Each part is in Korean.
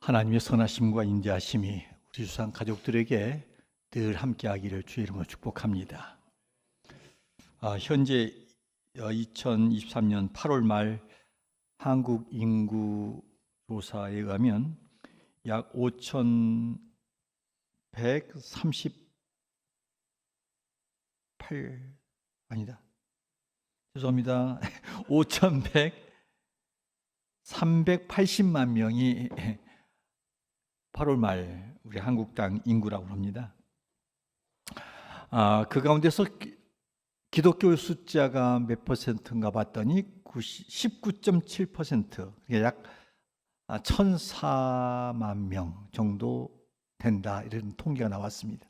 하나님의 선하심과 인자하심이 우리 주상 가족들에게 늘 함께하기를 주의 이름으로 축복합니다. 현재 2023년 8월 말 한국 인구 조사에 의하면 약 5,138 아니다. 죄송합니다. 5,380만 명이 8월 말 우리 한국 땅 인구라고 합니다. 그 가운데서 기독교 숫자가 몇 퍼센트인가 봤더니 19.7%, 약 1,004만 명 정도 된다, 이런 통계가 나왔습니다.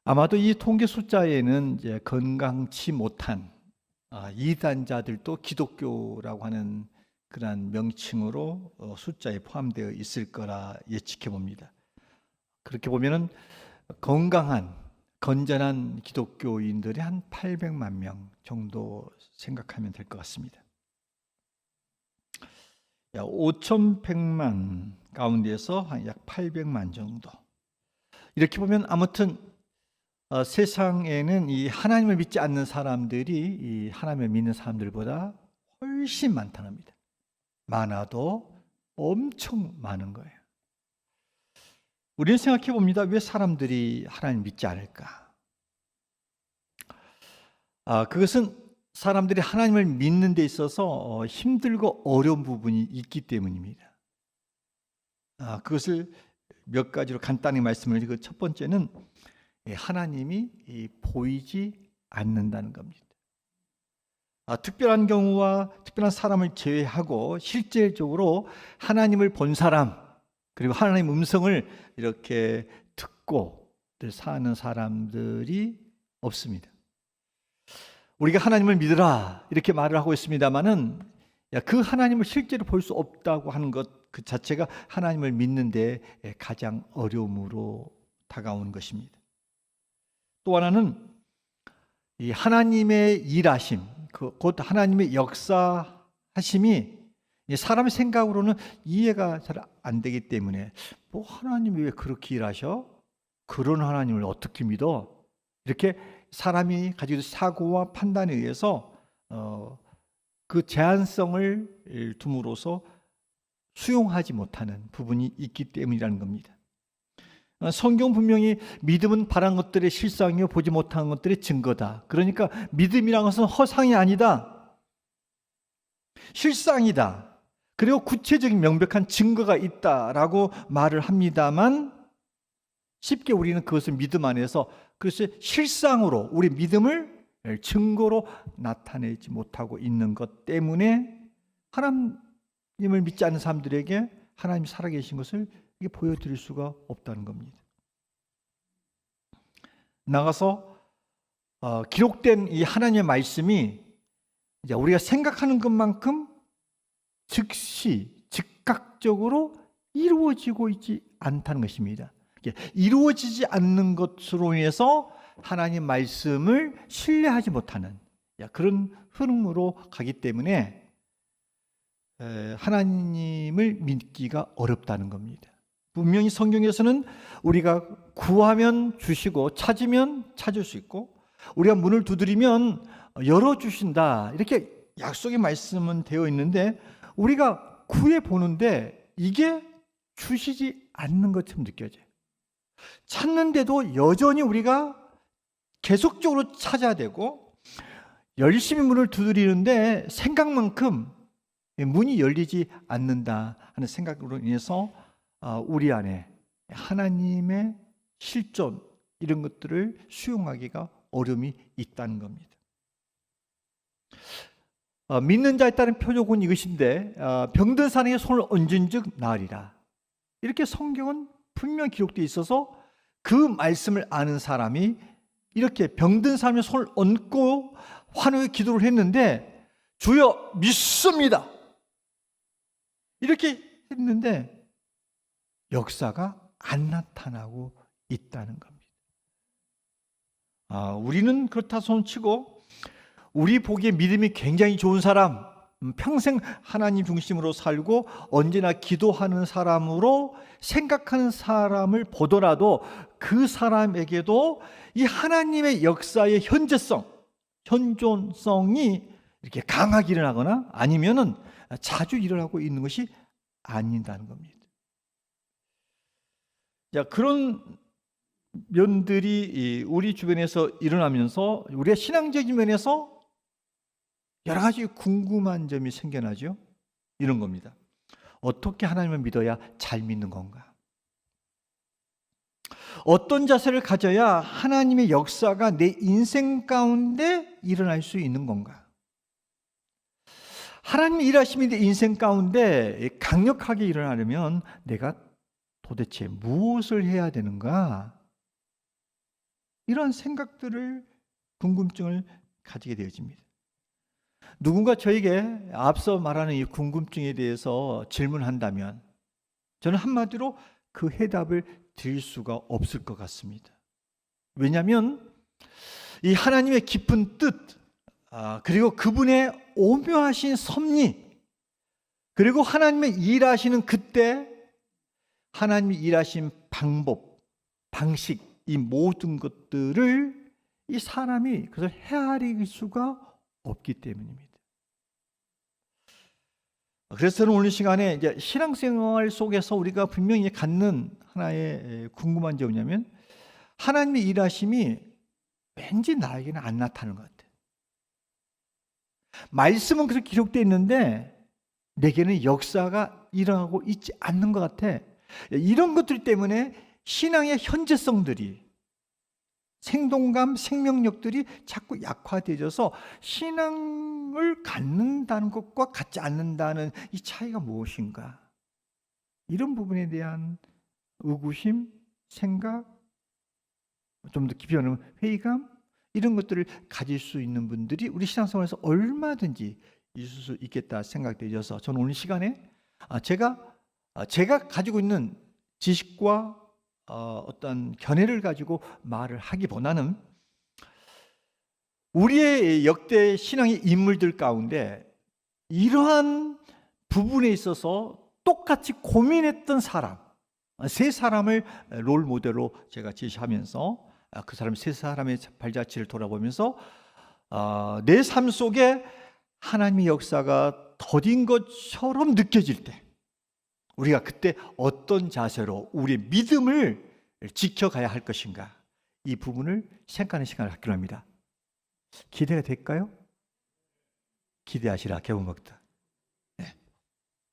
아마도 이 통계 숫자에는 이제 건강치 못한 이단자들도 기독교라고 하는 그러한 명칭으로 숫자에 포함되어 있을 거라 예측해 봅니다. 그렇게 보면은 건강한 건전한 기독교인들이 한 800만 명 정도 생각하면 될 것 같습니다. 5,100만 가운데서 약 800만 정도. 이렇게 보면 아무튼 세상에는 이 하나님을 믿지 않는 사람들이 이 하나님을 믿는 사람들보다 훨씬 많다는 겁니다. 많아도 엄청 많은 거예요. 우리는 생각해 봅니다. 왜 사람들이 하나님 믿지 않을까? 그것은 사람들이 하나님을 믿는 데 있어서 힘들고 어려운 부분이 있기 때문입니다. 그것을 몇 가지로 간단히 말씀을 드리고, 첫 번째는 하나님이 보이지 않는다는 겁니다. 특별한 경우와 특별한 사람을 제외하고 실질적으로 하나님을 본 사람, 그리고 하나님의 음성을 이렇게 듣고 사는 사람들이 없습니다. 우리가 하나님을 믿으라 이렇게 말을 하고 있습니다만은 그 하나님을 실제로 볼 수 없다고 하는 것 그 자체가 하나님을 믿는 데 가장 어려움으로 다가오는 것입니다. 또 하나는 이 하나님의 일하심, 곧 하나님의 역사하심이 사람의 생각으로는 이해가 잘 안 되기 때문에, 뭐 하나님이 왜 그렇게 일하셔? 그런 하나님을 어떻게 믿어? 이렇게 사람이 가지고 있는 사고와 판단에 의해서 그 제한성을 둠으로써 수용하지 못하는 부분이 있기 때문이라는 겁니다. 성경 분명히 믿음은 바란 것들의 실상이요 보지 못한 것들의 증거다. 그러니까 믿음이란 것은 허상이 아니다, 실상이다. 그리고 구체적인 명백한 증거가 있다라고 말을 합니다만, 쉽게 우리는 그것을 믿음 안에서 그것을 실상으로 우리 믿음을 증거로 나타내지 못하고 있는 것 때문에 하나님을 믿지 않는 사람들에게 하나님이 살아계신 것을 보여드릴 수가 없다는 겁니다. 나가서 기록된 이 하나님의 말씀이 이제 우리가 생각하는 것만큼 즉시 즉각적으로 이루어지고 있지 않다는 것입니다. 이루어지지 않는 것으로 인해서 하나님 말씀을 신뢰하지 못하는 그런 흐름으로 가기 때문에 하나님을 믿기가 어렵다는 겁니다. 분명히 성경에서는 우리가 구하면 주시고 찾으면 찾을 수 있고 우리가 문을 두드리면 열어주신다, 이렇게 약속의 말씀은 되어 있는데 우리가 구해보는데 이게 주시지 않는 것처럼 느껴져요. 찾는데도 여전히 우리가 계속적으로 찾아야 되고, 열심히 문을 두드리는데 생각만큼 문이 열리지 않는다 하는 생각으로 인해서 우리 안에 하나님의 실존, 이런 것들을 수용하기가 어려움이 있다는 겁니다. 믿는 자에 따른 표적은 이것인데 병든 사람에게 손을 얹은 즉 나으리라, 이렇게 성경은 분명히 기록되어 있어서 그 말씀을 아는 사람이 이렇게 병든 사람의 손을 얹고 환호의 기도를 했는데, 주여 믿습니다 이렇게 했는데 역사가 안 나타나고 있다는 겁니다. 우리는 그렇다 손치고 우리 보기에 믿음이 굉장히 좋은 사람, 평생 하나님 중심으로 살고 언제나 기도하는 사람으로 생각하는 사람을 보더라도 그 사람에게도 이 하나님의 역사의 현존성이 이렇게 강하게 일어나거나 아니면은 자주 일어나고 있는 것이 아닌다는 겁니다. 자, 그런 면들이 우리 주변에서 일어나면서 우리의 신앙적인 면에서 여러 가지 궁금한 점이 생겨나죠. 이런 겁니다. 어떻게 하나님을 믿어야 잘 믿는 건가? 어떤 자세를 가져야 하나님의 역사가 내 인생 가운데 일어날 수 있는 건가? 하나님의 일하심이 내 인생 가운데 강력하게 일어나려면 내가 도대체 무엇을 해야 되는가? 이런 생각들을, 궁금증을 가지게 되어집니다. 누군가 저에게 앞서 말하는 이 궁금증에 대해서 질문한다면 저는 한마디로 그 해답을 드릴 수가 없을 것 같습니다. 왜냐하면 이 하나님의 깊은 뜻, 그리고 그분의 오묘하신 섭리, 그리고 하나님의 일하시는 그때 하나님이 일하신 방법, 방식, 이 모든 것들을 이 사람이 그것을 헤아릴 수가 없기 때문입니다. 그래서 저는 오늘 시간에 이제 신앙생활 속에서 우리가 분명히 갖는 하나의 궁금한 점이 뭐냐면 하나님의 일하심이 왠지 나에게는 안 나타나는 것 같아요. 말씀은 그렇게 기록되어 있는데 내게는 역사가 일어나고 있지 않는 것 같아. 이런 것들 때문에 신앙의 현재성들이, 생동감, 생명력들이 자꾸 약화되어져서 신앙을 갖는다는 것과 갖지 않는다는 이 차이가 무엇인가? 이런 부분에 대한 의구심, 생각, 좀 더 깊이 말하면 회의감, 이런 것들을 가질 수 있는 분들이 우리 신앙생활에서 얼마든지 있을 수 있겠다 생각되어서 저는 오늘 시간에 제가 가지고 있는 지식과 어떤 견해를 가지고 말을 하기보다는 우리의 역대 신앙의 인물들 가운데 이러한 부분에 있어서 똑같이 고민했던 사람, 세 사람을 롤 모델로 제가 제시하면서 그 사람 세 사람의 발자취를 돌아보면서 내 삶 속에 하나님의 역사가 더딘 것처럼 느껴질 때 우리가 그때 어떤 자세로 우리의 믿음을 지켜가야 할 것인가, 이 부분을 생각하는 시간을 갖기로 합니다. 기대가 될까요? 기대하시라 개봉박다. 네.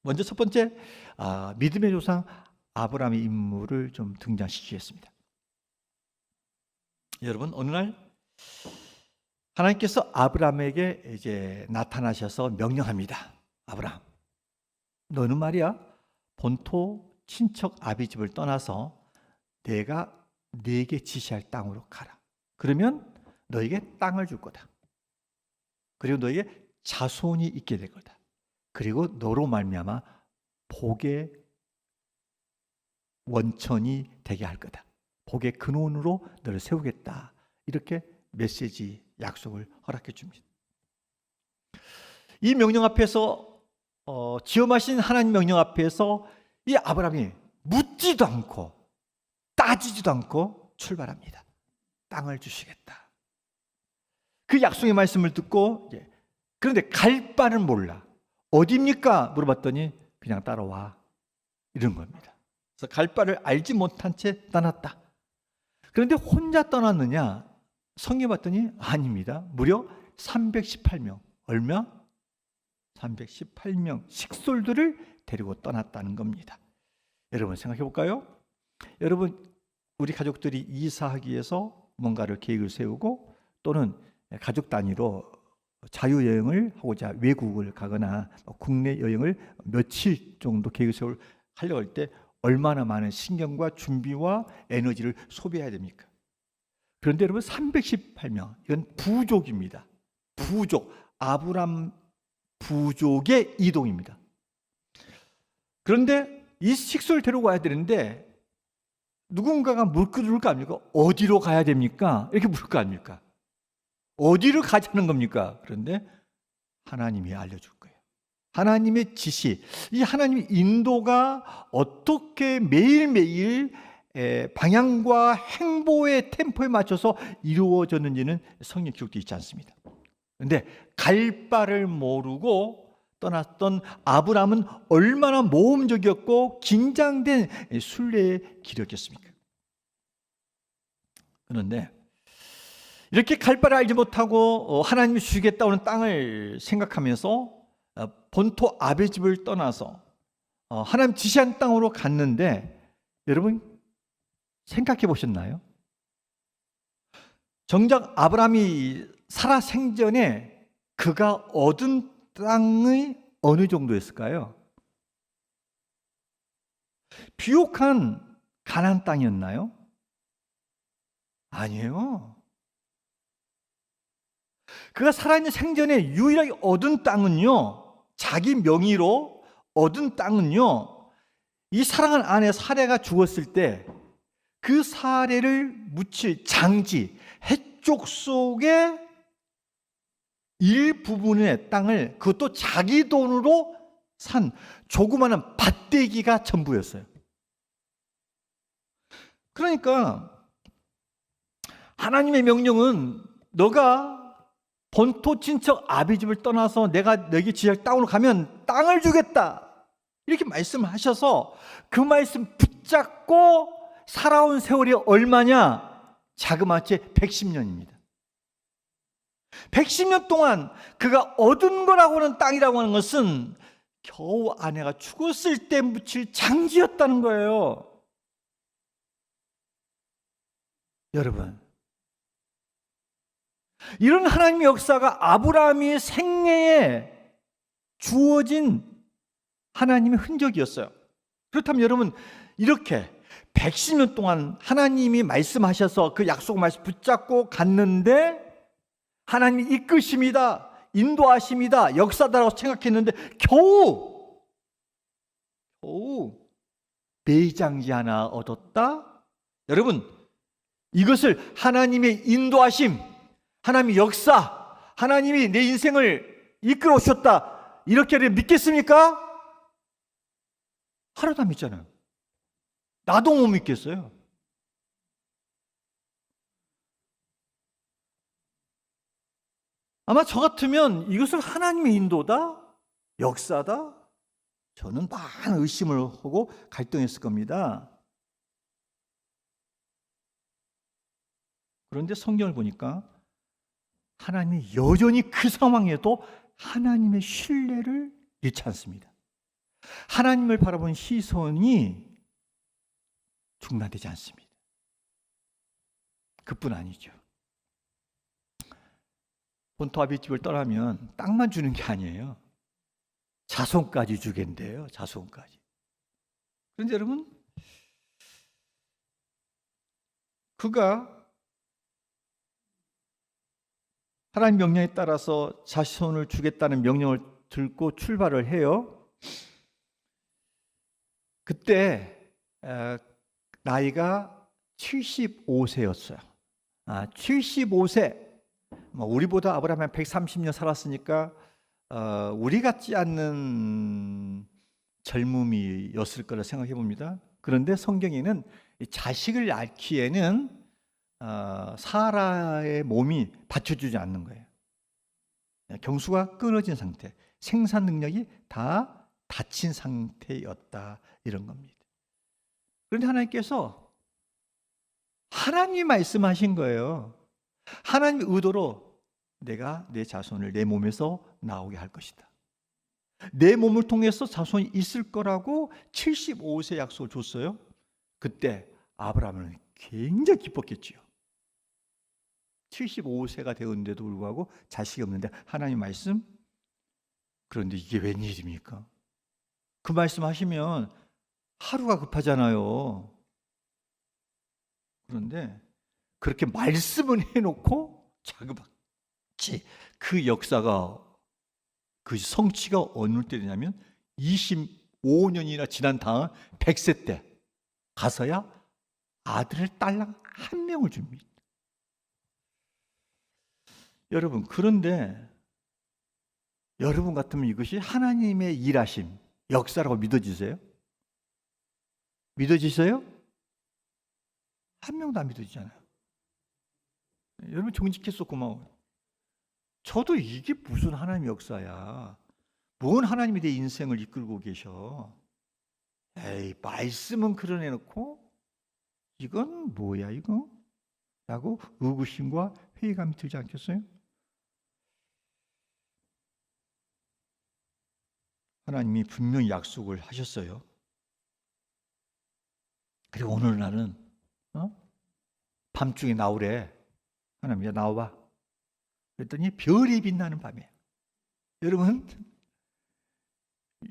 먼저 첫 번째 믿음의 조상 아브라함의 인물을 좀 등장시키겠습니다. 여러분, 어느 날 하나님께서 아브라함에게 이제 나타나셔서 명령합니다. 아브라함, 너는 말이야 본토 친척 아비 집을 떠나서 내가 네게 지시할 땅으로 가라. 그러면 너에게 땅을 줄 거다. 그리고 너에게 자손이 있게 될 거다. 그리고 너로 말미암아 복의 원천이 되게 할 거다. 복의 근원으로 너를 세우겠다. 이렇게 메시지, 약속을 허락해 줍니다. 이 명령 앞에서 지엄하신 하나님 명령 앞에서 이 아브라함이 묻지도 않고 따지지도 않고 출발합니다. 땅을 주시겠다. 그 약속의 말씀을 듣고 그런데 갈 바는 몰라. 어디입니까? 물어봤더니 그냥 따라와, 이런 겁니다. 그래서 갈 바를 알지 못한 채 떠났다. 그런데 혼자 떠났느냐? 성경 봤더니 아닙니다. 무려 318명. 얼마? 318명 식솔들을 데리고 떠났다는 겁니다. 여러분 생각해 볼까요? 여러분, 우리 가족들이 이사하기 위해서 뭔가를 계획을 세우고 또는 가족 단위로 자유여행을 하고자 외국을 가거나 국내 여행을 며칠 정도 계획을 하려고 할 때 얼마나 많은 신경과 준비와 에너지를 소비해야 됩니까? 그런데 여러분 318명, 이건 부족입니다. 부족, 아브람 부족의 이동입니다. 그런데 이 식솔을 데리고 와야 되는데 누군가가 물을 거 아닙니까? 어디로 가야 됩니까? 이렇게 물을 거 아닙니까? 어디로 가자는 겁니까? 그런데 하나님이 알려줄 거예요. 하나님의 지시, 이 하나님의 인도가 어떻게 매일매일 방향과 행보의 템포에 맞춰서 이루어졌는지는 성경 기록되어 있지 않습니다. 그런데 갈 바를 모르고 떠났던 아브라함은 얼마나 모험적이었고 긴장된 순례의 길이었겠습니까? 그런데 이렇게 갈 바를 알지 못하고 하나님이 주겠다는 땅을 생각하면서 본토 아베 집을 떠나서 하나님 지시한 땅으로 갔는데, 여러분 생각해 보셨나요? 정작 아브라함이 살아 생전에 그가 얻은 땅이 어느 정도였을까요? 비옥한 가나안 땅이었나요? 아니에요. 그가 살아있는 생전에 유일하게 얻은 땅은요, 자기 명의로 얻은 땅은요, 이 사랑하는 아내 사레가 죽었을 때 그 사레를 묻힐 장지, 해쪽 속에 일부분의 땅을, 그것도 자기 돈으로 산 조그마한 밭대기가 전부였어요. 그러니까 하나님의 명령은 너가 본토 친척 아비 집을 떠나서 내가 너에게 지시할 땅으로 가면 땅을 주겠다, 이렇게 말씀하셔서 그 말씀 붙잡고 살아온 세월이 얼마냐? 자그마치 110년입니다. 110년 동안 그가 얻은 거라고 하는 땅이라고 하는 것은 겨우 아내가 죽었을 때 묻힐 장지였다는 거예요. 여러분, 이런 하나님의 역사가 아브라함의 생애에 주어진 하나님의 흔적이었어요. 그렇다면 여러분, 이렇게 110년 동안 하나님이 말씀하셔서 그 약속 말씀 붙잡고 갔는데 하나님이 이끄십니다, 인도하십니다, 역사다라고 생각했는데 겨우 매장지 하나 얻었다? 여러분, 이것을 하나님의 인도하심, 하나님의 역사, 하나님이 내 인생을 이끌어 오셨다, 이렇게 믿겠습니까? 하나도 안 믿잖아요. 나도 못 믿겠어요. 아마 저 같으면 이것을 하나님의 인도다, 역사다, 저는 많은 의심을 하고 갈등했을 겁니다. 그런데 성경을 보니까 하나님이 여전히 그 상황에도 하나님의 신뢰를 잃지 않습니다. 하나님을 바라본 시선이 중단되지 않습니다. 그뿐 아니죠. 본토 아비 집을 떠나면 땅만 주는 게 아니에요. 자손까지 주겠는데요. 자손까지. 그런데 여러분, 그가 하나님 명령에 따라서 자손을 주겠다는 명령을 들고 출발을 해요. 그때 나이가 75세였어요. 75세. 우리보다 아브라함이 130년 살았으니까 우리 같지 않는 젊음이었을 거라 생각해 봅니다. 그런데 성경에는 자식을 낳기에는 사라의 몸이 받쳐주지 않는 거예요. 경수가 끊어진 상태, 생산 능력이 다 닫힌 상태였다, 이런 겁니다. 그런데 하나님께서 하나님이 말씀하신 거예요. 하나님의 의도로 내가 내 자손을 내 몸에서 나오게 할 것이다. 내 몸을 통해서 자손이 있을 거라고 75세 약속을 줬어요. 그때 아브라함은 굉장히 기뻤겠지요. 75세가 되었는데도 불구하고 자식이 없는데 하나님 말씀? 그런데 이게 웬일입니까? 그 말씀하시면 하루가 급하잖아요. 그런데 그렇게 말씀을 해놓고 자그마치 그 역사가, 그 성취가 어느 때냐면 25년이나 지난 다음 100세 때 가서야 아들을 딸랑 한 명을 줍니다. 여러분, 그런데 여러분 같으면 이것이 하나님의 일하심, 역사라고 믿어지세요? 믿어지세요? 한 명도 안 믿어지잖아요. 여러분 정직해서 고마워요. 저도 이게 무슨 하나님의 역사야. 뭔 하나님이 내 인생을 이끌고 계셔. 에이, 말씀은 그려내놓고 이건 뭐야 이거? 라고 의구심과 회의감이 들지 않겠어요? 하나님이 분명히 약속을 하셨어요. 그리고 오늘 나는 밤중에 나오래. 하나님, 야 나와봐. 그랬더니 별이 빛나는 밤이에요. 여러분,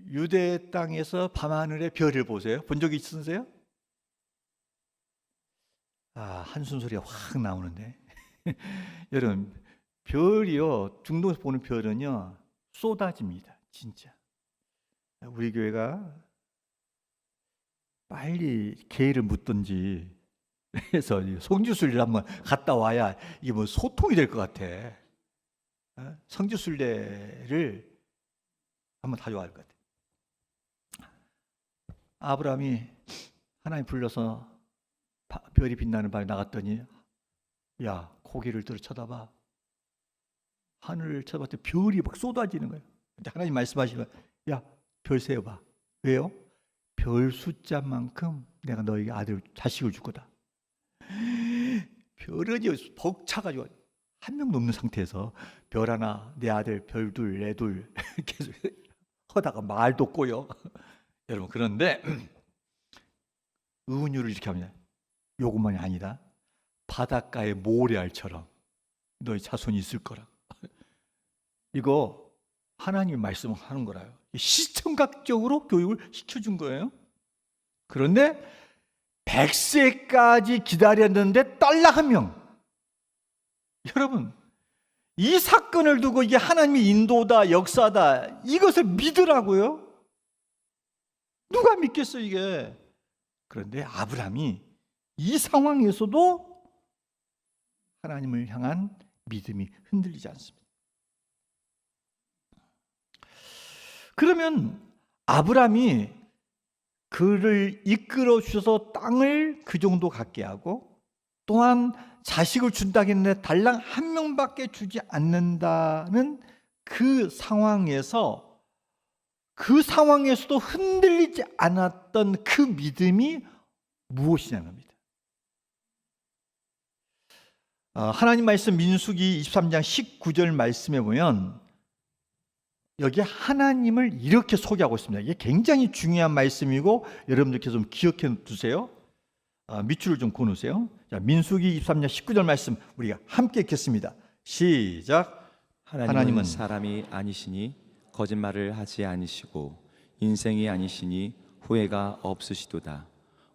유대 땅에서 밤하늘의 별을 보세요. 본 적 있으세요? 한숨 소리가 확 나오는데. 여러분, 별이요, 중동에서 보는 별은요, 쏟아집니다. 진짜. 우리 교회가 빨리 개를 묻든지 해서 성지순례를 한번 갔다 와야 이게 뭐 소통이 될 것 같아. 성지순례를 한번 다녀와야 할 것 같아. 아브라함이 하나님 불러서 별이 빛나는 밤에 나갔더니, 야, 고개를 들어 쳐다봐. 하늘을 쳐다봤더니 별이 막 쏟아지는 거예요. 근데 하나님 말씀하시면, 야, 별 세어봐. 왜요? 별 숫자만큼 내가 너에게 자식을 줄 거다. 별은 벅차가지고 한 명도 없는 상태에서 별 하나, 내 아들, 별 둘, 애 둘 계속 하다가 말도 꼬여. 여러분, 그런데 은유를 이렇게 합니다. 요것만이 아니다. 바닷가의 모래알처럼 너희 자손이 있을 거라. 이거 하나님의 말씀을 하는 거라요. 시청각적으로 교육을 시켜준 거예요. 그런데 100세까지 기다렸는데 딸락 한 명. 여러분, 이 사건을 두고 이게 하나님의 인도다, 역사다, 이것을 믿으라고요? 누가 믿겠어 이게? 그런데 아브라함이 이 상황에서도 하나님을 향한 믿음이 흔들리지 않습니다. 그러면 아브라함이 그를 이끌어 주셔서 땅을 그 정도 갖게 하고 또한 자식을 준다고 했는데 달랑 한 명밖에 주지 않는다는 그 상황에서도 흔들리지 않았던 그 믿음이 무엇이냐는 겁니다. 하나님 말씀 민수기 23장 19절 말씀에 보면 여기 하나님을 이렇게 소개하고 있습니다. 이게 굉장히 중요한 말씀이고 여러분들께서 좀 기억해 두세요. 밑줄을 좀 그어놓으세요. 자, 민수기 23장 19절 말씀 우리가 함께 읽겠습니다. 시작. 하나님은 사람이 아니시니 거짓말을 하지 않으시고 인생이 아니시니 후회가 없으시도다.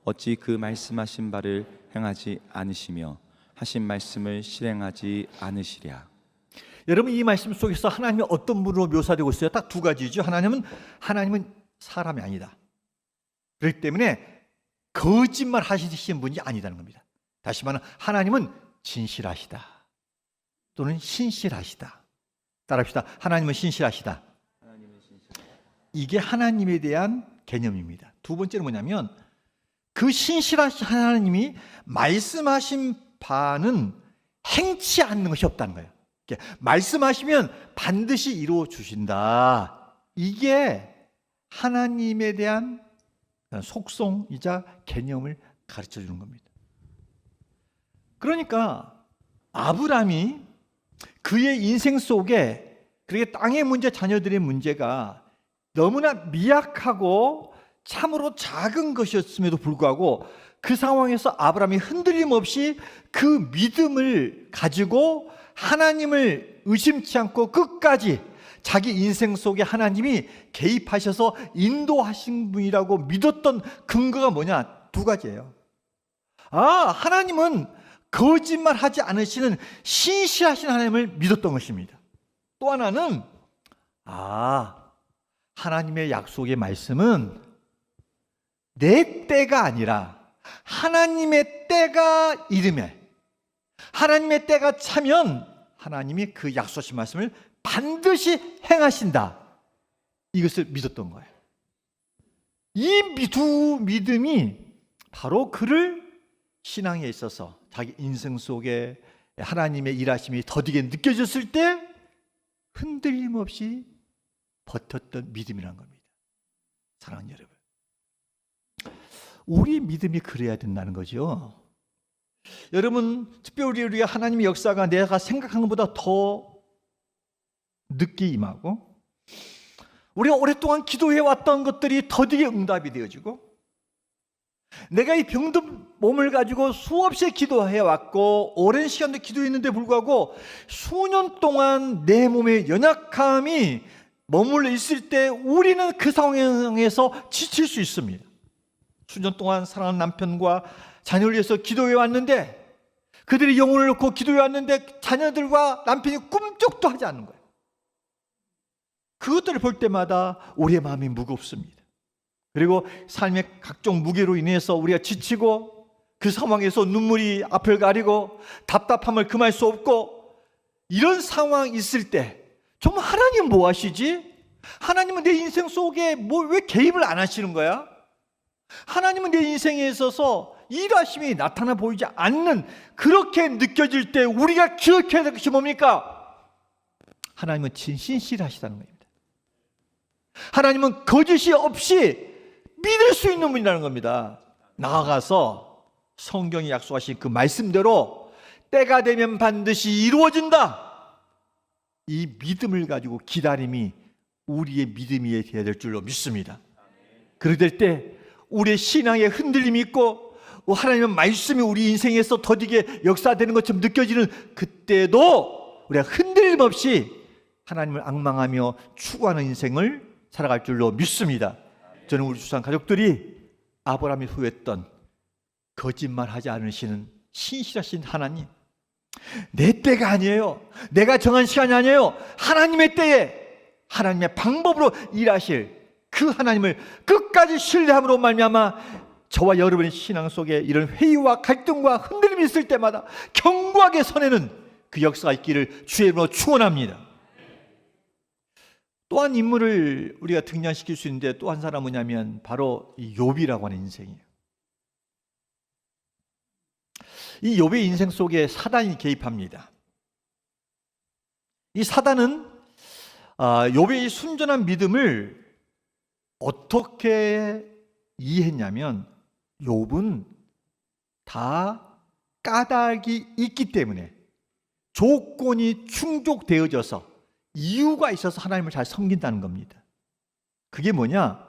어찌 그 말씀하신 바를 행하지 않으시며 하신 말씀을 실행하지 않으시랴. 여러분, 이 말씀 속에서 하나님이 어떤 분으로 묘사되고 있어요? 딱 두 가지죠. 하나님은 사람이 아니다. 그렇기 때문에 거짓말 하시는 분이 아니다는 겁니다. 다시 말하면 하나님은 진실하시다 또는 신실하시다. 따라합시다. 하나님은 신실하시다. 이게 하나님에 대한 개념입니다. 두 번째는 뭐냐면 그 신실하신 하나님이 말씀하신 바는 행치 않는 것이 없다는 거예요. 말씀하시면 반드시 이루어 주신다. 이게 하나님에 대한 속성이자 개념을 가르쳐 주는 겁니다. 그러니까 아브라함이 그의 인생 속에 그렇게 땅의 문제, 자녀들의 문제가 너무나 미약하고 참으로 작은 것이었음에도 불구하고 그 상황에서 아브라함이 흔들림 없이 그 믿음을 가지고 하나님을 의심치 않고 끝까지 자기 인생 속에 하나님이 개입하셔서 인도하신 분이라고 믿었던 근거가 뭐냐? 두 가지예요. 하나님은 거짓말하지 않으시는 신실하신 하나님을 믿었던 것입니다. 또 하나는 하나님의 약속의 말씀은 내 때가 아니라 하나님의 때가 이르매 하나님의 때가 차면 하나님이 그 약속하신 말씀을 반드시 행하신다. 이것을 믿었던 거예요. 이 두 믿음이 바로 그를 신앙에 있어서 자기 인생 속에 하나님의 일하심이 더디게 느껴졌을 때 흔들림 없이 버텼던 믿음이라는 겁니다. 사랑하는 여러분, 우리 믿음이 그래야 된다는 거죠. 여러분, 특별히 우리가 하나님의 역사가 내가 생각한 것보다 더 늦게 임하고, 우리가 오랫동안 기도해왔던 것들이 더디게 응답이 되어지고, 내가 이 병든 몸을 가지고 수없이 기도해왔고 오랜 시간도 기도했는데 불구하고 수년 동안 내 몸의 연약함이 머물러 있을 때 우리는 그 상황에서 지칠 수 있습니다. 수년 동안 사랑하는 남편과 자녀를 위해서 기도해왔는데, 그들이 영혼을 놓고 기도해왔는데 자녀들과 남편이 꿈쩍도 하지 않는 거예요. 그것들을 볼 때마다 우리의 마음이 무겁습니다. 그리고 삶의 각종 무게로 인해서 우리가 지치고, 그 상황에서 눈물이 앞을 가리고 답답함을 금할 수 없고, 이런 상황이 있을 때 정말 하나님 뭐 하시지? 하나님은 내 인생 속에 왜 개입을 안 하시는 거야? 하나님은 내 인생에 있어서 일하심이 나타나 보이지 않는, 그렇게 느껴질 때 우리가 기억해야 될 것이 뭡니까? 하나님은 신실하시다는 겁니다. 하나님은 거짓이 없이 믿을 수 있는 분이라는 겁니다. 나아가서 성경이 약속하신 그 말씀대로 때가 되면 반드시 이루어진다, 이 믿음을 가지고 기다림이 우리의 믿음이 되어야 될 줄로 믿습니다. 그럴 때 우리의 신앙에 흔들림이 있고 하나님의 말씀이 우리 인생에서 더디게 역사되는 것처럼 느껴지는 그때도 우리가 흔들림 없이 하나님을 앙망하며 추구하는 인생을 살아갈 줄로 믿습니다. 저는 우리 주상 가족들이 아브라함이 후회했던 거짓말하지 않으시는 신실하신 하나님, 내 때가 아니에요, 내가 정한 시간이 아니에요, 하나님의 때에 하나님의 방법으로 일하실 그 하나님을 끝까지 신뢰함으로 말미암아 저와 여러분의 신앙 속에 이런 회의와 갈등과 흔들림이 있을 때마다 견고하게 서내는 그 역사가 있기를 주의 이름으로 축원합니다. 또 한 인물을 우리가 등장시킬 수 있는데, 또 한 사람은 뭐냐면 바로 이 욥이라고 하는 인생이에요. 이 욥의 인생 속에 사단이 개입합니다. 이 사단은 욥의 이 순전한 믿음을 어떻게 이해했냐면, 욥은 다 까닭이 있기 때문에, 조건이 충족되어져서 이유가 있어서 하나님을 잘 섬긴다는 겁니다. 그게 뭐냐?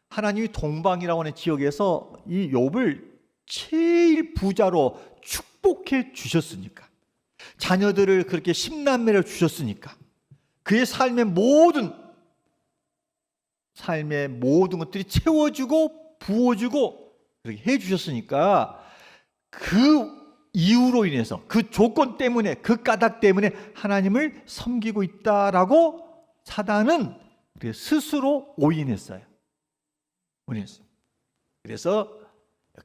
하나님이 동방이라고 하는 지역에서 이 욥을 제일 부자로 축복해 주셨으니까, 자녀들을 그렇게 10남매를 주셨으니까, 그의 삶의 모든 것들이 채워주고 부어주고 그렇게 해 주셨으니까, 그 이유로 인해서, 그 조건 때문에, 그 까닭 때문에 하나님을 섬기고 있다라고 사단은 스스로 오인했어요. 그래서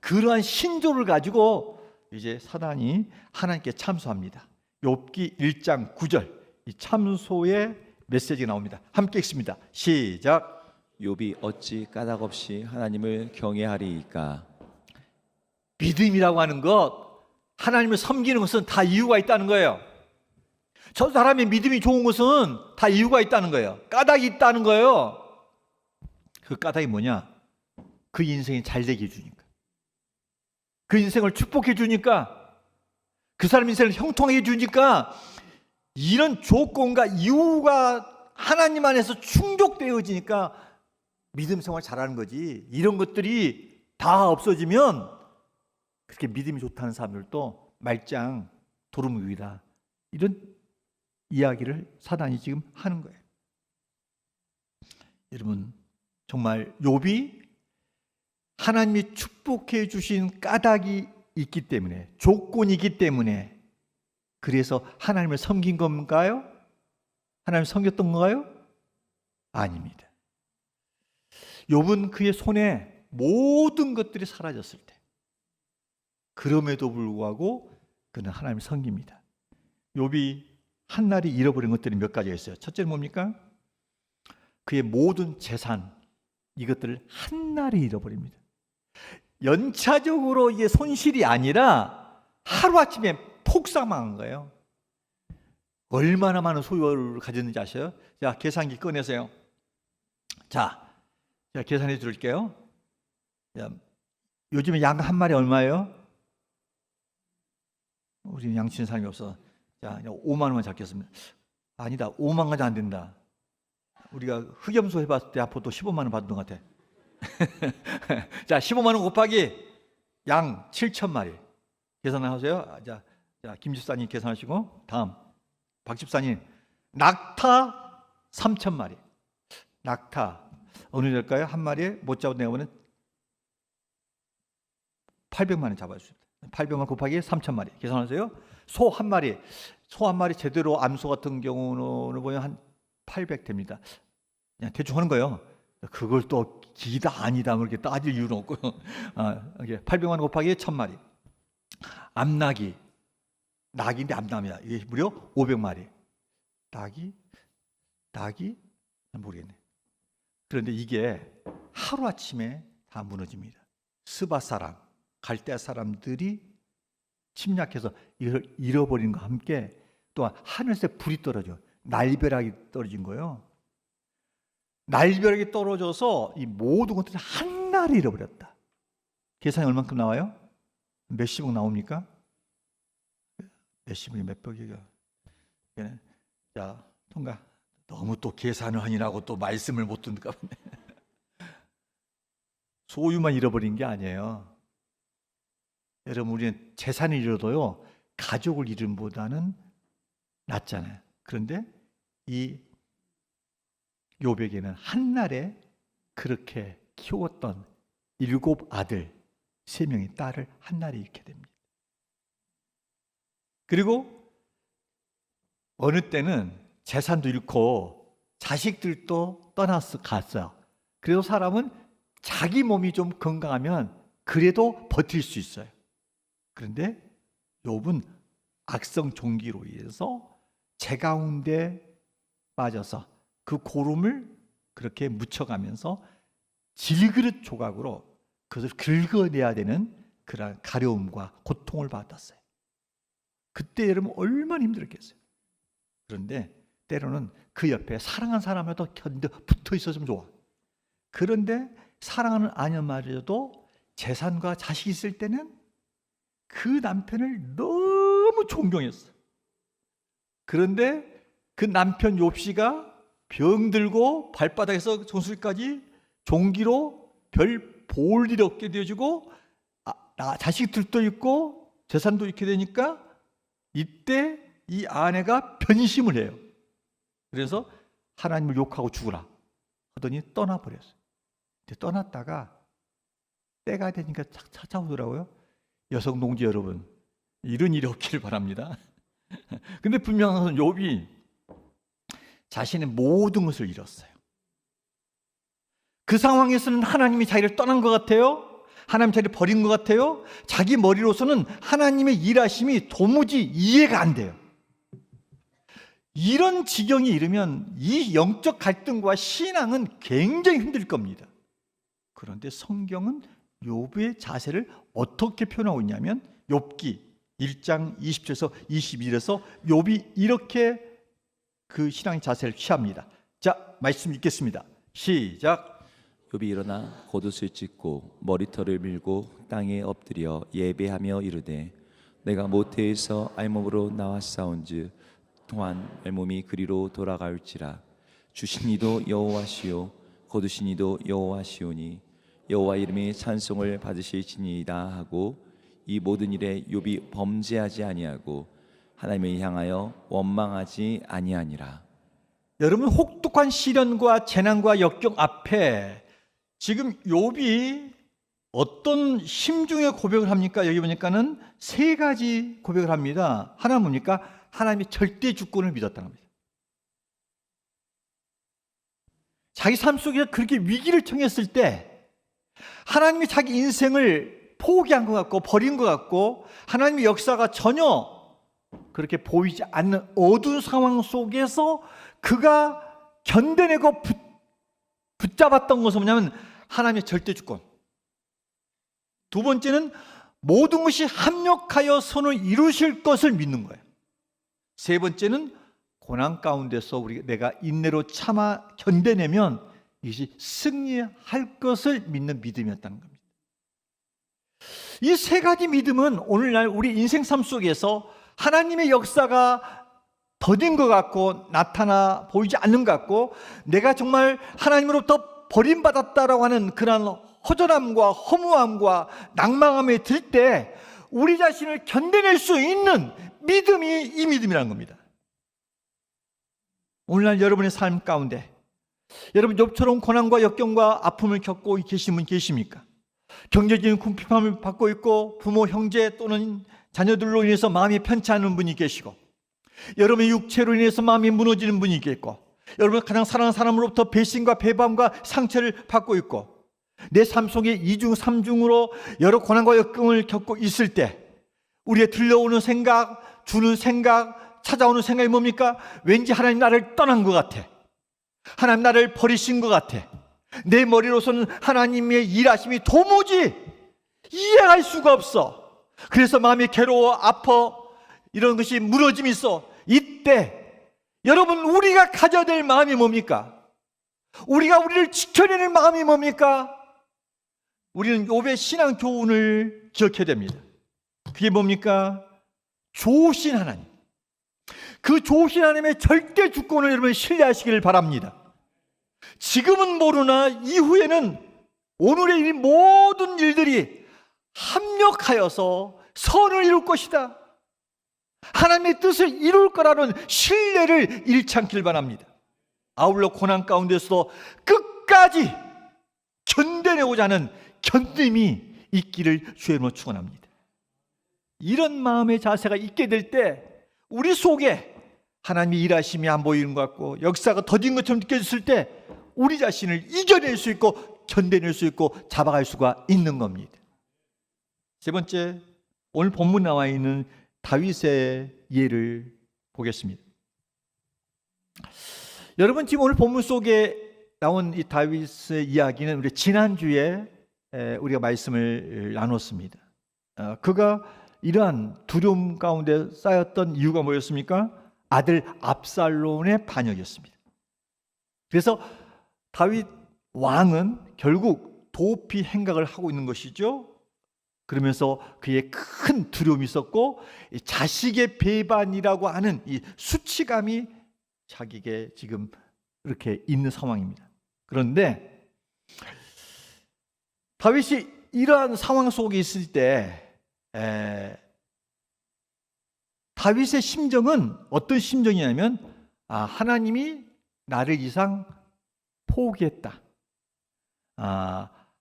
그러한 신조를 가지고 이제 사단이 하나님께 참소합니다. 욥기 1장 9절, 이 참소의 메시지가 나옵니다. 함께 읽습니다. 시작. 욥이 어찌 까닭 없이 하나님을 경외하리이까? 믿음이라고 하는 것, 하나님을 섬기는 것은 다 이유가 있다는 거예요. 저 사람의 믿음이 좋은 것은 다 이유가 있다는 거예요. 까닭이 있다는 거예요. 그 까닭이 뭐냐? 그 인생이 잘 되게 해주니까, 그 인생을 축복해 주니까, 그 사람 인생을 형통하게 해주니까, 이런 조건과 이유가 하나님 안에서 충족되어지니까 믿음 생활 잘하는 거지. 이런 것들이 다 없어지면 그렇게 믿음이 좋다는 사람들도 말짱 도름 위다, 이런 이야기를 사단이 지금 하는 거예요. 여러분, 정말 욥이 하나님이 축복해 주신 까닭이 있기 때문에, 조건이 있기 때문에, 그래서 하나님을 섬긴 건가요? 하나님을 섬겼던 건가요? 아닙니다. 욥은 그의 손에 모든 것들이 사라졌을 때, 그럼에도 불구하고 그는 하나님을 섬깁니다. 욥이 한날이 잃어버린 것들이 몇 가지가 있어요. 첫째는 뭡니까? 그의 모든 재산, 이것들을 한날에 잃어버립니다. 연차적으로 이게 손실이 아니라 하루아침에 폭삭망한 거예요. 얼마나 많은 소유를 가졌는지 아셔요? 자, 계산기 꺼내세요. 자, 제가 계산해 드릴게요. 자, 요즘에 양 한 마리 얼마예요? 우리 양 치는 사람이 없어. 자, 5만 원만 잡겠습니다. 아니다, 5만 원까지 안 된다. 우리가 흑염소 해봤을 때 앞으로 또 15만 원 받은 것 같아. 자, 15만 원 곱하기 양 7천 마리. 계산하세요. 자, 김 집사님 계산하시고, 다음 박 집사님, 낙타 3천 마리. 낙타 어느 될까요? 한 마리에 못 잡은 내가 보면 800만 원 잡아야 수 있다. 800만 곱하기 3천 마리. 계산하세요. 소 한 마리 제대로 암소 같은 경우는 보면 한 800 됩니다. 그냥 대충 하는 거예요. 그걸 또 기다 아니다 그렇게 따질 이유는 없고요. 800만 원 곱하기 1000마리. 암나기, 낙인데 암나무야. 이게 무려 500마리. 낙이 모르겠네. 그런데 이게 하루아침에 다 무너집니다. 스바 사람, 갈대아 사람들이 침략해서 이걸 잃어버린 것과 함께 또한 하늘에서 불이 떨어져 날벼락이 떨어진 거예요. 날벼락이 떨어져서 이 모든 것들이 한날에 잃어버렸다. 계산이 얼만큼 나와요? 몇십억 나옵니까? 몇십억이 몇 백이가? 자, 통과. 너무 또 계산을 하니라고 또 말씀을 못 듣는가 보네. 소유만 잃어버린 게 아니에요. 여러분, 우리는 재산을 잃어도요, 가족을 잃음보다는 낫잖아요. 그런데 이 욥에게는 한날에 그렇게 키웠던 7 아들, 3명의 딸을 한날에 잃게 됩니다. 그리고 어느 때는 재산도 잃고 자식들도 갔어요. 그래서 사람은 자기 몸이 좀 건강하면 그래도 버틸 수 있어요. 그런데 욥은 악성 종기로 인해서 재 가운데 빠져서 그 고름을 그렇게 묻혀가면서 질그릇 조각으로 그것을 긁어내야 되는 그런 가려움과 고통을 받았어요. 그때 여러분 얼마나 힘들었겠어요. 그런데 때로는 그 옆에 사랑하는 사람이라도 붙어 있었으면 좋아. 그런데 사랑하는 아내마저도 재산과 자식이 있을 때는 그 남편을 너무 존경했어. 그런데 그 남편 욥시가 병들고 발바닥에서 정수리까지 종기로 별 볼 일 없게 되어지고 자식들도 있고 재산도 있게 되니까 이때 이 아내가 변심을 해요. 그래서 하나님을 욕하고 죽으라 하더니 떠나버렸어요. 떠났다가 때가 되니까 찾아오더라고요. 여성 동지 여러분, 이런 일이 없기를 바랍니다. 근데 분명한 것은 욥이 자신의 모든 것을 잃었어요. 그 상황에서는 하나님이 자기를 떠난 것 같아요. 하나님 자기를 버린 것 같아요. 자기 머리로서는 하나님의 일하심이 도무지 이해가 안 돼요. 이런 지경에 이르면 이 영적 갈등과 신앙은 굉장히 힘들 겁니다. 그런데 성경은 욥의 자세를 어떻게 표현하고 있냐면 욥기 1장 20절에서 21절에서 욥이 이렇게 그 신앙의 자세를 취합니다. 자, 말씀 읽겠습니다. 시작. 욥이 일어나 겉옷을 찢고 머리털을 밀고 땅에 엎드려 예배하며 이르되 내가 모태에서 알몸으로 나왔사온즉 또한 알몸이 그리로 돌아갈지라. 주신 이도 여호와시요 거두신 이도 여호와시오니 여호와 이름이 찬송을 받으실지니이다 하고 이 모든 일에 욥이 범죄하지 아니하고 하나님을 향하여 원망하지 아니하니라. 여러분, 혹독한 시련과 재난과 역경 앞에 지금 욥이 어떤 심중의 고백을 합니까? 여기 보니까는 3가지 고백을 합니다. 하나 뭡니까? 하나님의 절대 주권을 믿었다는 겁니다. 자기 삶 속에서 그렇게 위기를 청했을 때 하나님이 자기 인생을 포기한 것 같고 버린 것 같고 하나님의 역사가 전혀 그렇게 보이지 않는 어두운 상황 속에서 그가 견뎌내고 붙잡았던 것은 뭐냐면 하나님의 절대 주권. 두 번째는 모든 것이 합력하여 선을 이루실 것을 믿는 거예요. 세 번째는 고난 가운데서 내가 인내로 참아 견뎌내면 이것이 승리할 것을 믿는 믿음이었다는 겁니다. 이 세 가지 믿음은 오늘날 우리 인생 삶 속에서 하나님의 역사가 더딘 것 같고 나타나 보이지 않는 것 같고 내가 정말 하나님으로부터 버림받았다라고 하는 그런 허전함과 허무함과 낭망함에 들 때 우리 자신을 견뎌낼 수 있는 믿음이 이 믿음이라는 겁니다. 오늘날 여러분의 삶 가운데 여러분 욥처럼 고난과 역경과 아픔을 겪고 계신 분 계십니까? 경제적인 궁핍함을 받고 있고 부모, 형제 또는 자녀들로 인해서 마음이 편치 않은 분이 계시고 여러분의 육체로 인해서 마음이 무너지는 분이 있겠고 여러분 가장 사랑하는 사람으로부터 배신과 배반과 상처를 받고 있고 내 삶 속에 이중 삼중으로 여러 고난과 역경을 겪고 있을 때 우리의 들려오는 생각, 주는 생각, 찾아오는 생각이 뭡니까? 왠지 하나님 나를 떠난 것 같아. 하나님 나를 버리신 것 같아. 내 머리로서는 하나님의 일하심이 도무지 이해할 수가 없어. 그래서 마음이 괴로워, 아파, 이런 것이 무너짐이 있어. 이때 여러분 우리가 가져야 될 마음이 뭡니까? 우리가 우리를 지켜내는 마음이 뭡니까? 우리는 욥의 신앙 교훈을 기억해야 됩니다. 그게 뭡니까? 좋으신 하나님. 그 좋으신 하나님의 절대 주권을 여러분 신뢰하시기를 바랍니다. 지금은 모르나 이후에는 오늘의 이 모든 일들이 합력하여서 선을 이룰 것이다. 하나님의 뜻을 이룰 거라는 신뢰를 잃지 않길 바랍니다. 아울러 고난 가운데서도 끝까지 견뎌내고자 하는 견딤이 있기를 주의 이름으로 축원합니다. 이런 마음의 자세가 있게 될 때 우리 속에 하나님의 일하심이 안 보이는 것 같고 역사가 더딘 것처럼 느껴졌을 때 우리 자신을 이겨낼 수 있고 견뎌낼 수 있고 잡아갈 수가 있는 겁니다. 세 번째, 오늘 본문 나와 있는 다윗의 예를 보겠습니다. 여러분 지금 오늘 본문 속에 나온 이 다윗의 이야기는 우리 지난주에 우리가 말씀을 나눴습니다. 그가 이러한 두려움 가운데 쌓였던 이유가 뭐였습니까? 아들 압살롬의 반역이었습니다. 그래서 다윗 왕은 결국 도피 행각을 하고 있는 것이죠. 그러면서 그의 큰 두려움이 있었고 자식의 배반이라고 하는 이 수치감이 자기에게 지금 이렇게 있는 상황입니다. 그런데 다윗이 이러한 상황 속에 있을 때 다윗의 심정은 어떤 심정이냐면 하나님이 나를 이상 포기했다.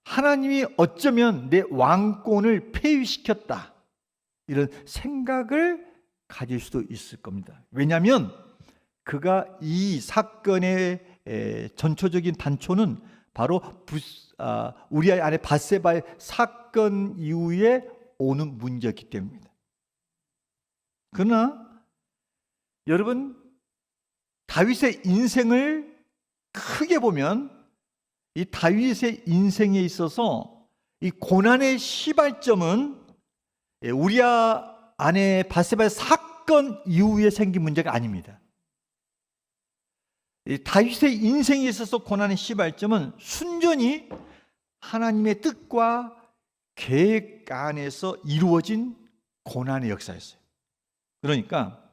하나님이 어쩌면 내 왕권을 폐위시켰다. 이런 생각을 가질 수도 있을 겁니다. 왜냐하면 그가 이 사건의 전초적인 단초는 바로 우리아의 아내 밧세바의 사건 이후에 오는 문제였기 때문입니다. 그러나 여러분 다윗의 인생을 크게 보면 이 다윗의 인생에 있어서 이 고난의 시발점은 우리아 아내 밧세바의 사건 이후에 생긴 문제가 아닙니다. 이 다윗의 인생에 있어서 고난의 시발점은 순전히 하나님의 뜻과 계획 안에서 이루어진 고난의 역사였어요. 그러니까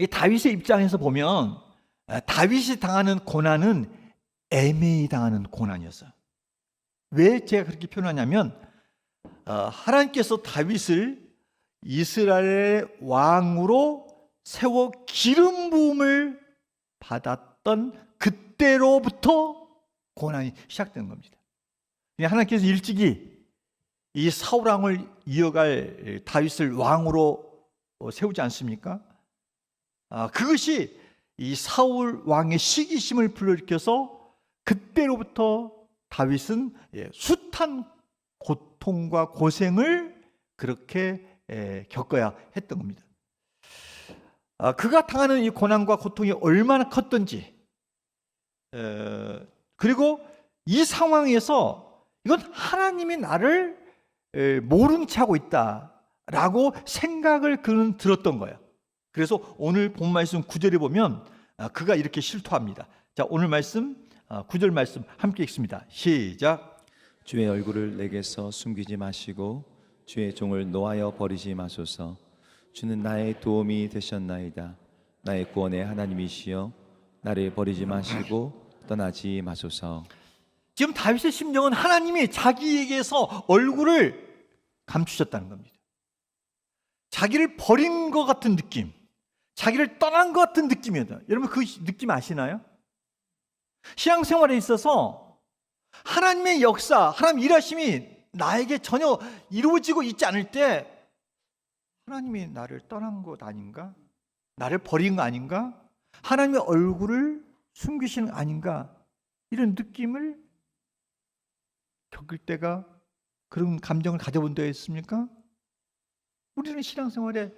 이 다윗의 입장에서 보면 다윗이 당하는 고난은 애매히 당하는 고난이었어요. 왜 제가 그렇게 표현하냐면 하나님께서 다윗을 이스라엘의 왕으로 세워 기름 부음을 받았던 그때로부터 고난이 시작된 겁니다. 하나님께서 일찍이 이 사울 왕을 이어갈 다윗을 왕으로 세우지 않습니까? 그것이 이 사울 왕의 시기심을 불러일으켜서 그때로부터 다윗은 숱한 고통과 고생을 그렇게 겪어야 했던 겁니다. 그가 당하는 이 고난과 고통이 얼마나 컸던지, 그리고 이 상황에서 이건 하나님이 나를 모른 채 하고 있다라고 생각을 그는 들었던 거예요. 그래서 오늘 본 말씀 9절에 보면 그가 이렇게 실토합니다. 자, 오늘 말씀 9절 말씀 함께 읽습니다. 시작. 주의 얼굴을 내게서 숨기지 마시고 주의 종을 노하여 버리지 마소서. 주는 나의 도움이 되셨나이다. 나의 구원의 하나님이시여 나를 버리지 마시고 떠나지 마소서. 지금 다윗의 심정은 하나님이 자기에게서 얼굴을 감추셨다는 겁니다. 자기를 버린 것 같은 느낌, 자기를 떠난 것 같은 느낌이다. 여러분 그 느낌 아시나요? 신앙생활에 있어서 하나님의 역사, 하나님 일하심이 나에게 전혀 이루어지고 있지 않을 때 하나님이 나를 떠난 것 아닌가? 나를 버린 거 아닌가? 하나님의 얼굴을 숨기시는 거 아닌가? 이런 느낌을 겪을 때가, 그런 감정을 가져본 적 있습니까? 우리는 신앙생활에서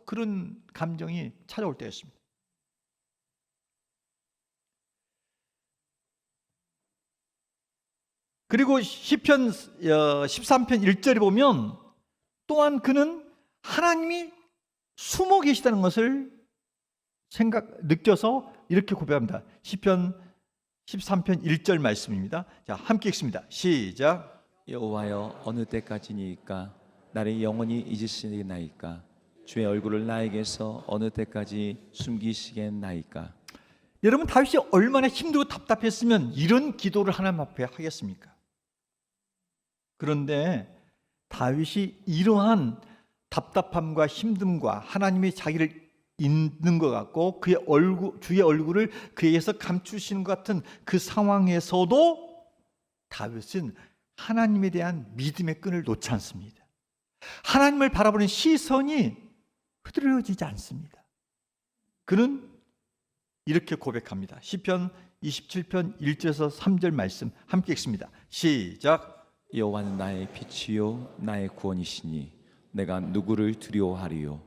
그런 감정이 찾아올 때였습니다. 그리고 시편 13편 1절에 보면 또한 그는 하나님이 숨어 계시다는 것을 느껴서 이렇게 고백합니다. 시편 13편 1절 말씀입니다. 자, 함께 읽습니다. 시작. 여호와여 어느 때까지니까 나를 영원히 잊으시겠나이까? 주의 얼굴을 나에게서 어느 때까지 숨기시겠나이까? 여러분 다윗이 얼마나 힘들고 답답했으면 이런 기도를 하나님 앞에 하겠습니까? 그런데 다윗이 이러한 답답함과 힘듦과 하나님이 자기를 있는 것 같고 그의 주의 얼굴을 그에게서 감추시는 것 같은 그 상황에서도 다윗은 하나님에 대한 믿음의 끈을 놓지 않습니다. 하나님을 바라보는 시선이 흐트러지지 않습니다. 그는 이렇게 고백합니다. 시편 27편 1절에서 3절 말씀 함께 읽습니다. 시작. 여호와는 나의 빛이요 나의 구원이시니 내가 누구를 두려워하리요?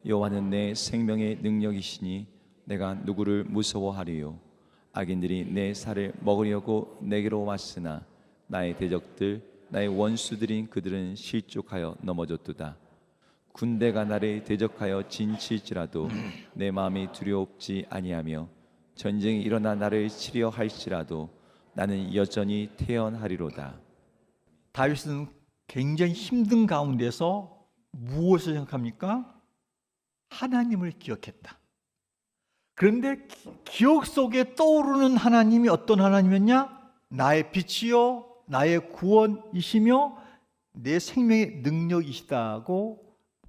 여호와는 내 생명의 능력이시니 내가 누구를 무서워하리요? 악인들이 내 살을 먹으려고 내게로 왔으나 나의 대적들 나의 원수들인 그들은 실족하여 넘어졌도다. 군대가 나를 대적하여 진칠지라도 내 마음이 두렵지 아니하며 전쟁이 일어나 나를 치려 할지라도 나는 여전히 태연하리로다. 다윗은 굉장히 힘든 가운데서 무엇을 생각합니까? 하나님을 기억했다. 그런데 기억 속에 떠오르는 하나님이 어떤 하나님이었냐? 나의 빛이요 나의 구원이시며 내 생명의 능력이시다고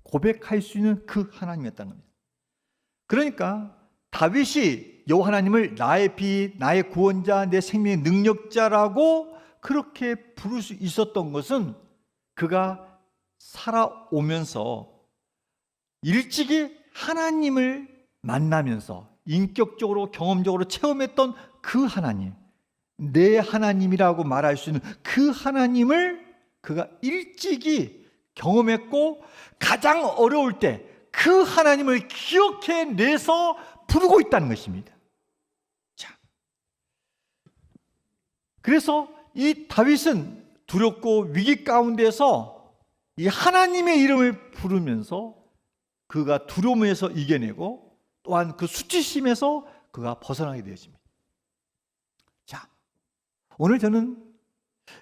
고백할 수 있는 그 하나님이었다는 겁니다. 그러니까 다윗이 여호와 하나님을 나의 빛, 나의 구원자, 내 생명의 능력자라고 그렇게 부를 수 있었던 것은 그가 살아오면서 일찍이 하나님을 만나면서 인격적으로 경험적으로 체험했던 그 하나님, 내 하나님이라고 말할 수 있는 그 하나님을 그가 일찍이 경험했고 가장 어려울 때 그 하나님을 기억해내서 부르고 있다는 것입니다. 자, 그래서 이 다윗은 두렵고 위기 가운데서 이 하나님의 이름을 부르면서 그가 두려움에서 이겨내고 또한 그 수치심에서 그가 벗어나게 되어집니다. 자, 오늘 저는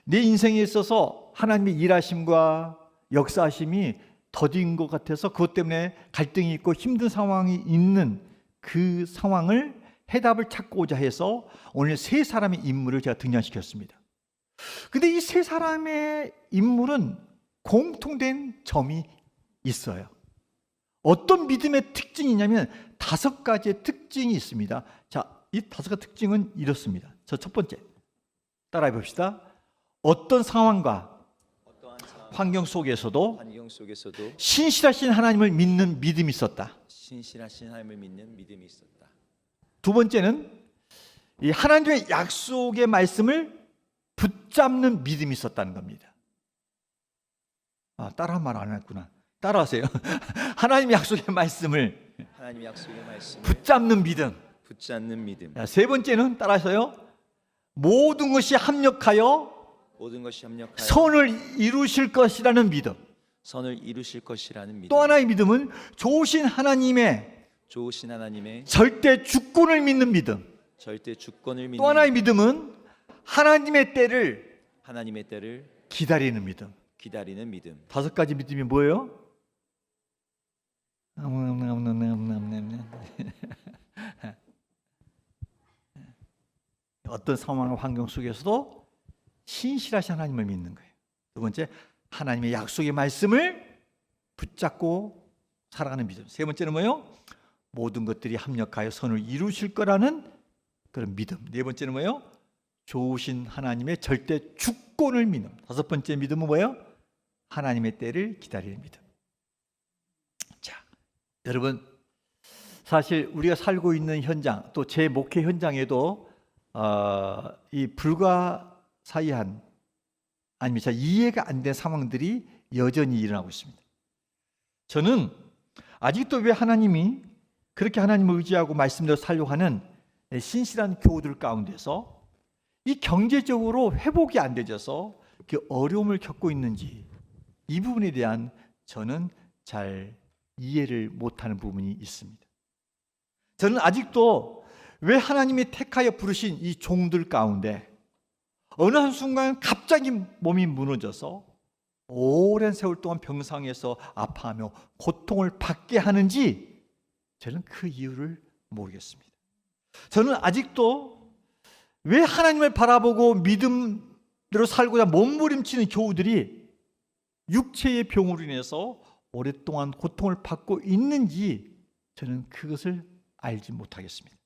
내 인생에 있어서 하나님의 일하심과 역사하심이 더딘 것 같아서 그것 때문에 갈등이 있고 힘든 상황이 있는 그 상황을 해답을 찾고자 해서 오늘 세 사람의 인물을 제가 등장시켰습니다. 근데 이 세 사람의 인물은 공통된 점이 있어요. 어떤 믿음의 특징이 있냐면 5가지의 특징이 있습니다. 자, 이 5가지 특징은 이렇습니다. 첫 번째, 따라해 봅시다. 어떤 상황과 환경 속에서도 신실하신 하나님을 믿는 믿음이 있었다. 신실하신 하나님을 믿는 믿음이 있었다. 두 번째는 이 하나님의 약속의 말씀을 붙잡는 믿음이 있었다는 겁니다. 따라 말 안 했구나. 따라하세요. 하나님의 약속의 말씀을 하나님의 약속의 말씀을 붙잡는 믿음. 붙잡는 믿음. 자, 세 번째는 따라하세요. 모든 것이 합력하여 모든 것이 협력하여 선을 이루실 것이라는 믿음. 선을 이루실 것이라는 믿음. 또 하나의 믿음은 좋으신 하나님의 좋으신 하나님의 절대 주권을 믿는 믿음. 절대 주권을 믿는 또 하나의 믿음은 하나님의 때를 하나님의 때를 기다리는 믿음. 기다리는 믿음. 다섯 가지 믿음이 뭐예요? 어떤 상황과 환경 속에서도 신실하신 하나님을 믿는 거예요. 두 번째, 하나님의 약속의 말씀을 붙잡고 살아가는 믿음. 세 번째는 뭐예요? 모든 것들이 합력하여 선을 이루실 거라는 그런 믿음. 네 번째는 뭐예요? 좋으신 하나님의 절대 주권을 믿는. 다섯 번째 믿음은 뭐예요? 하나님의 때를 기다리는 믿음. 자, 여러분, 사실 우리가 살고 있는 현장, 또 제 목회 현장에도 이 불가사의한 아니면 잘 이해가 안 된 상황들이 여전히 일어나고 있습니다. 저는 아직도 왜 하나님이 그렇게 하나님을 의지하고 말씀대로 살려고 하는 신실한 교우들 가운데서 이 경제적으로 회복이 안 되져서 그 어려움을 겪고 있는지, 이 부분에 대한 저는 잘 이해를 못하는 부분이 있습니다. 저는 아직도 왜 하나님이 택하여 부르신 이 종들 가운데 어느 한순간 갑자기 몸이 무너져서 오랜 세월 동안 병상에서 아파하며 고통을 받게 하는지 저는 그 이유를 모르겠습니다. 저는 아직도 왜 하나님을 바라보고 믿음대로 살고자 몸부림치는 교우들이 육체의 병으로 인해서 오랫동안 고통을 받고 있는지 저는 그것을 알지 못하겠습니다.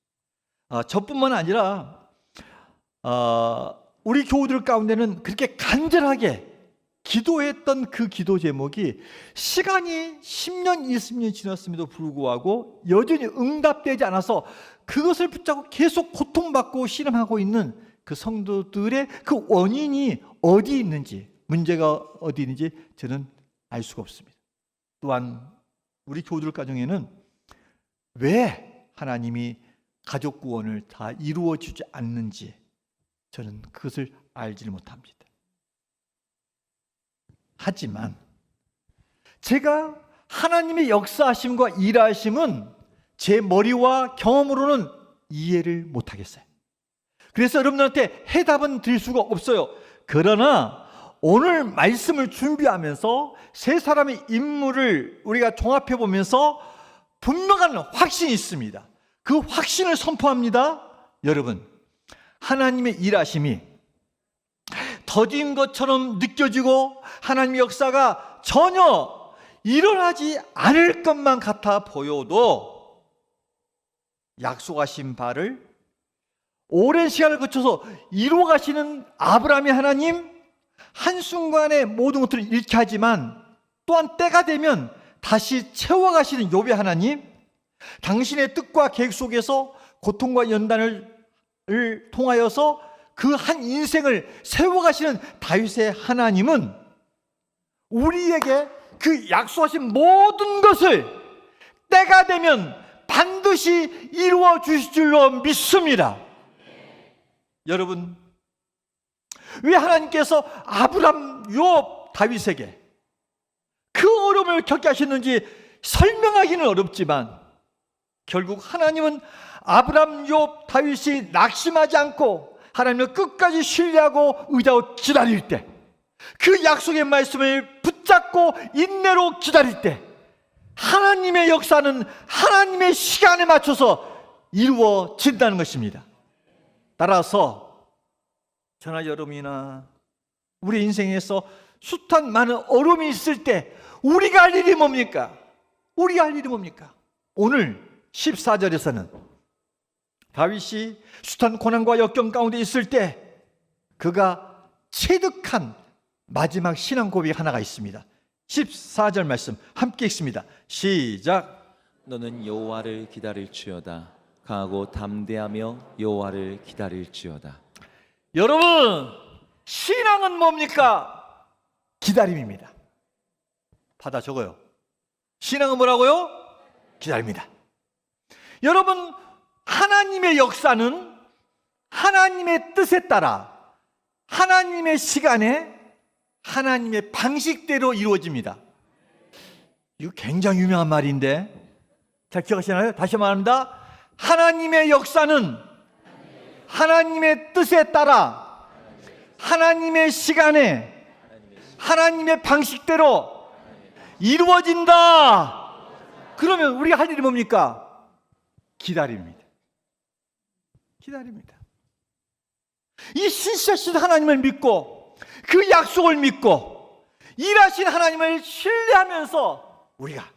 저뿐만 아니라 우리 교우들 가운데는 그렇게 간절하게 기도했던 그 기도 제목이 시간이 10년, 20년 지났음에도 불구하고 여전히 응답되지 않아서 그것을 붙잡고 계속 고통받고 씨름하고 있는 그 성도들의 그 원인이 어디 있는지, 문제가 어디 있는지 저는 알 수가 없습니다. 또한 우리 교우들 가정에는 왜 하나님이 가족 구원을 다 이루어 주지 않는지 저는 그것을 알지를 못합니다. 하지만 제가 하나님의 역사하심과 일하심은 제 머리와 경험으로는 이해를 못하겠어요. 그래서 여러분들한테 해답은 드릴 수가 없어요. 그러나 오늘 말씀을 준비하면서 세 사람의 인물을 우리가 종합해 보면서 분명한 확신이 있습니다. 그 확신을 선포합니다. 여러분, 하나님의 일하심이 더딘 것처럼 느껴지고 하나님의 역사가 전혀 일어나지 않을 것만 같아 보여도 약속하신 바를 오랜 시간을 거쳐서 이루어 가시는 아브라함의 하나님, 한순간에 모든 것들을 잃게 하지만 또한 때가 되면 다시 채워가시는 욥의 하나님, 당신의 뜻과 계획 속에서 고통과 연단을 통하여서 그 한 인생을 세워가시는 다윗의 하나님은 우리에게 그 약속하신 모든 것을 때가 되면 반드시 이루어 주실 줄로 믿습니다. 여러분, 왜 하나님께서 아브람, 욥, 다윗에게 그 어려움을 겪게 하셨는지 설명하기는 어렵지만 결국 하나님은 아브람, 욥, 다윗이 낙심하지 않고 하나님을 끝까지 신뢰하고 의지하고 기다릴 때, 그 약속의 말씀을 붙잡고 인내로 기다릴 때 하나님의 역사는 하나님의 시간에 맞춰서 이루어진다는 것입니다. 따라서 저나 여러분이나 우리 인생에서 숱한 많은 어려움이 있을 때 우리가 할 일이 뭡니까? 우리가 할 일이 뭡니까? 오늘 14절에서는 다윗이 숱한 고난과 역경 가운데 있을 때 그가 체득한 마지막 신앙 고백이 하나가 있습니다. 14절 말씀 함께 읽습니다. 시작. 너는 여호와를 기다릴지어다. 강하고 담대하며 여호와를 기다릴지어다. 여러분, 신앙은 뭡니까? 기다림입니다. 받아 적어요. 신앙은 뭐라고요? 기다립니다. 여러분, 하나님의 역사는 하나님의 뜻에 따라 하나님의 시간에 하나님의 방식대로 이루어집니다. 이거 굉장히 유명한 말인데 잘 기억하시나요? 다시 말합니다. 하나님의 역사는 하나님의 뜻에 따라 하나님의 시간에 하나님의 방식대로 이루어진다. 그러면 우리가 할 일이 뭡니까? 기다립니다. 기다립니다. 이 신실하신 하나님을 믿고 그 약속을 믿고 일하신 하나님을 신뢰하면서 우리가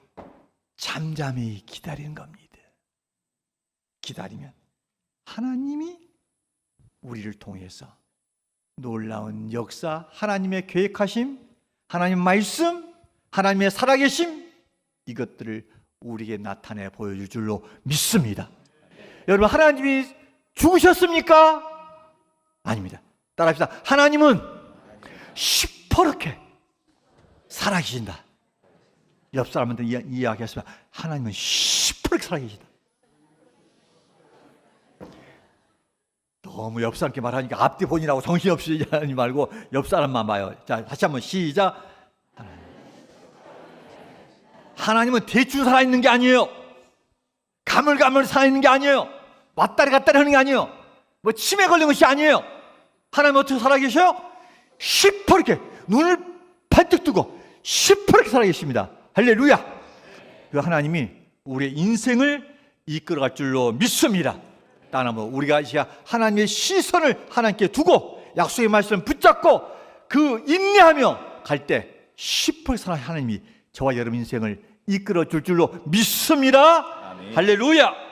잠잠히 기다리는 겁니다. 기다리면 하나님이 우리를 통해서 놀라운 역사, 하나님의 계획하심, 하나님의 말씀, 하나님의 살아계심, 이것들을 우리에게 나타내 보여줄 줄로 믿습니다. 여러분, 하나님이 죽으셨습니까? 아닙니다. 따라합시다. 하나님은 시퍼렇게 살아계신다. 옆 사람한테 이야기하시면 하나님은 시퍼렇게 살아계신다. 너무 옆 사람께 말하니까 앞뒤 본이라고 정신없이 하지 말고 옆 사람만 봐요. 자, 다시 한번 시작. 하나님은 대충 살아있는 게 아니에요. 가물가물 살아있는 게 아니에요. 왔다리 갔다리 하는 게 아니에요. 뭐 치매 걸린 것이 아니에요. 하나님은 어떻게 살아계셔요? 시퍼렇게 눈을 반뜩 뜨고 시퍼렇게 살아계십니다. 할렐루야. 그 하나님이 우리의 인생을 이끌어갈 줄로 믿습니다. 따라하면 우리가 하나님의 시선을 하나님께 두고 약속의 말씀을 붙잡고 그 인내하며 갈 때 시퍼렇게 살아가는 하나님이 저와 여러분 인생을 이끌어 줄 줄로 믿습니다. 아멘. 할렐루야.